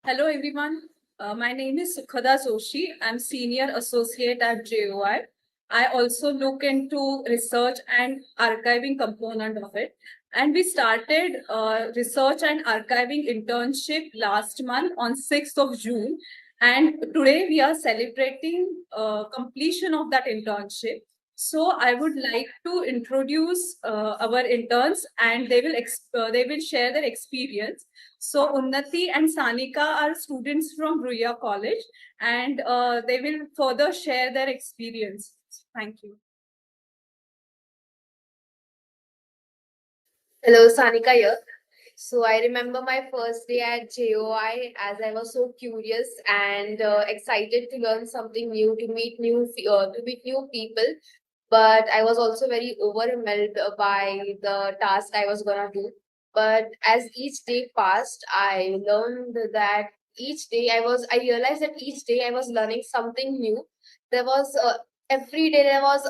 Hello, everyone. My name is Sukhada Joshi. I'm Senior Associate at JOI. I also look into research and archiving component of it. And we started research and archiving internship last month on 6th of June. And today we are celebrating completion of that internship. So I would like to introduce our interns, and they will share their experience. So Unnati and Sanika are students from Ruya College, and they will further share their experience. Thank you. Hello, Sanika here. So I remember my first day at JOI as I was so curious and excited to learn something new, to meet new people. But I was also very overwhelmed by the task I was gonna do. But as each day passed, I learned that I realized that each day I was learning something new. There was Every day there was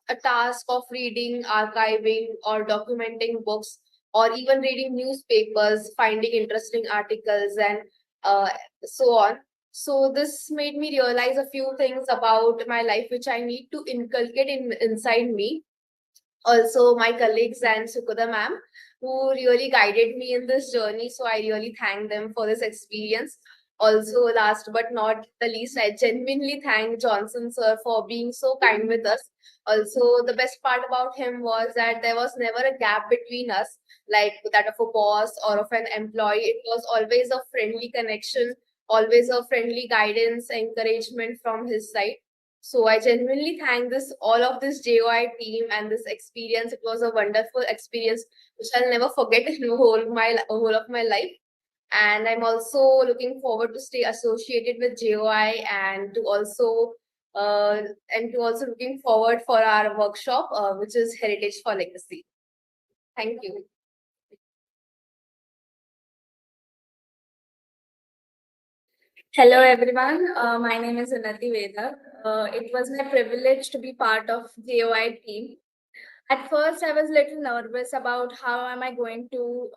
a task of reading, archiving, or documenting books, or even reading newspapers, finding interesting articles, and uh, so on. So this made me realize a few things about my life which I need to inculcate inside me. Also, my colleagues and Sukuda ma'am, who really guided me in this journey. So I really thank them for this experience. Also, last but not the least, I genuinely thank Johnson sir for being so kind with us. Also, the best part about him was that there was never a gap between us, like that of a boss or of an employee. It was always a friendly connection, always a friendly guidance, encouragement from his side. So I genuinely thank all of this JOI team and this experience. It was a wonderful experience which I'll never forget in the whole of my life. And I'm also looking forward to stay associated with JOI and to also looking forward for our workshop, which is Heritage for Legacy. Thank you. Hello everyone, my name is Unnati Veda. It was my privilege to be part of JOI team. At first, I was a little nervous about how am I going to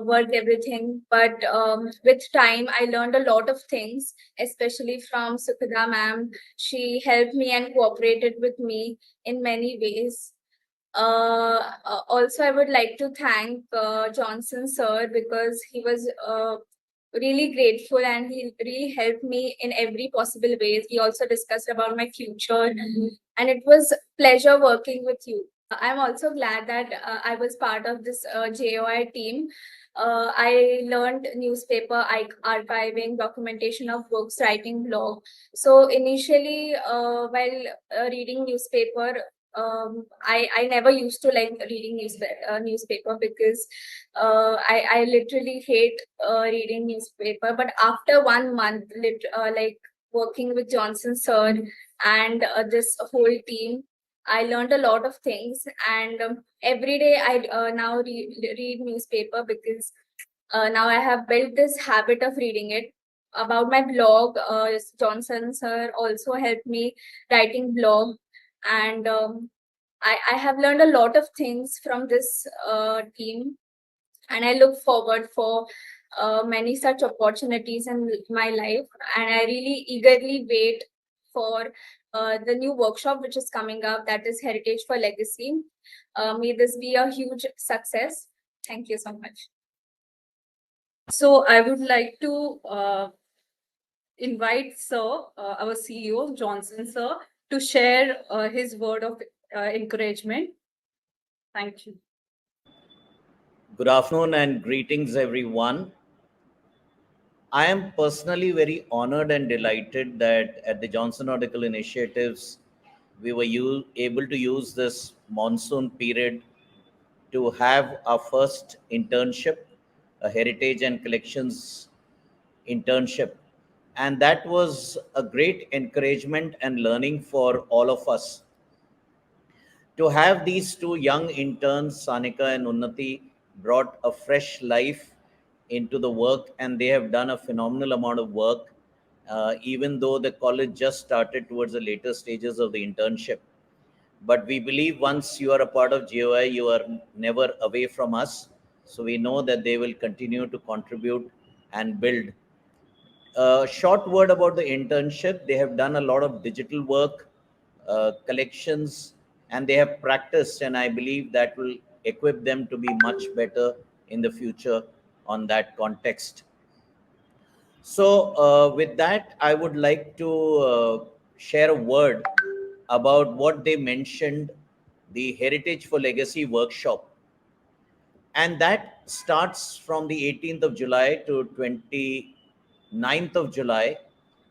work everything, but with time, I learned a lot of things, especially from Sukhada ma'am. She helped me and cooperated with me in many ways. Also, I would like to thank Johnson sir because he was really grateful and he really helped me in every possible ways. We also discussed about my future, and it was pleasure working with you. I'm also glad that I was part of this JOI team. I learned newspaper archiving, documentation of books, writing blog. So initially, while reading newspaper, I never used to like reading newspaper because I literally hate reading newspaper. But after 1 month, like working with Johnson sir and this whole team, I learned a lot of things. And every day I now read newspaper because now I have built this habit of reading it. About my blog, Johnson sir also helped me writing blog, and I have learned a lot of things from this team, and I look forward for many such opportunities in my life, and I really eagerly wait for the new workshop which is coming up, that is Heritage for Legacy. May this be a huge success. Thank you so much. So I would like to invite Sir, our CEO, Johnson Sir, to share his word of encouragement. Thank you. Good afternoon and greetings, everyone. I am personally very honored and delighted that at the Johnson Article Initiatives, we were able to use this monsoon period to have our first internship, a heritage and collections internship. And that was a great encouragement and learning for all of us. To have these two young interns, Sanika and Unnati, brought a fresh life into the work, and they have done a phenomenal amount of work, even though the college just started towards the later stages of the internship. But we believe once you are a part of JOI, you are never away from us. So we know that they will continue to contribute and build. Short word about the internship. They have done a lot of digital work, collections, and they have practiced, and I believe that will equip them to be much better in the future on that context. So, with that, I would like to share a word about what they mentioned, the Heritage for Legacy workshop. And that starts from the 18th of July to 29th of July,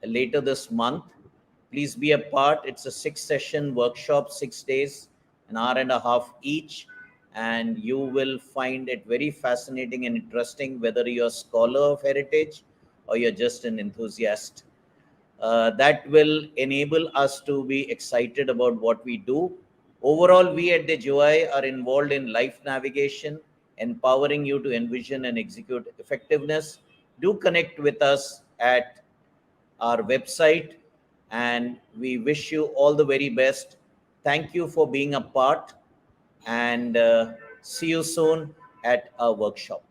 later this month. Please be a part. It's a 6 session workshop, 6 days, an hour and a half each. And you will find it very fascinating and interesting, whether you're a scholar of heritage or you're just an enthusiast. That will enable us to be excited about what we do. Overall, we at the JOI are involved in life navigation, empowering you to envision and execute effectiveness. Do connect with us at our website, and we wish you all the very best. Thank you for being a part, and see you soon at our workshop.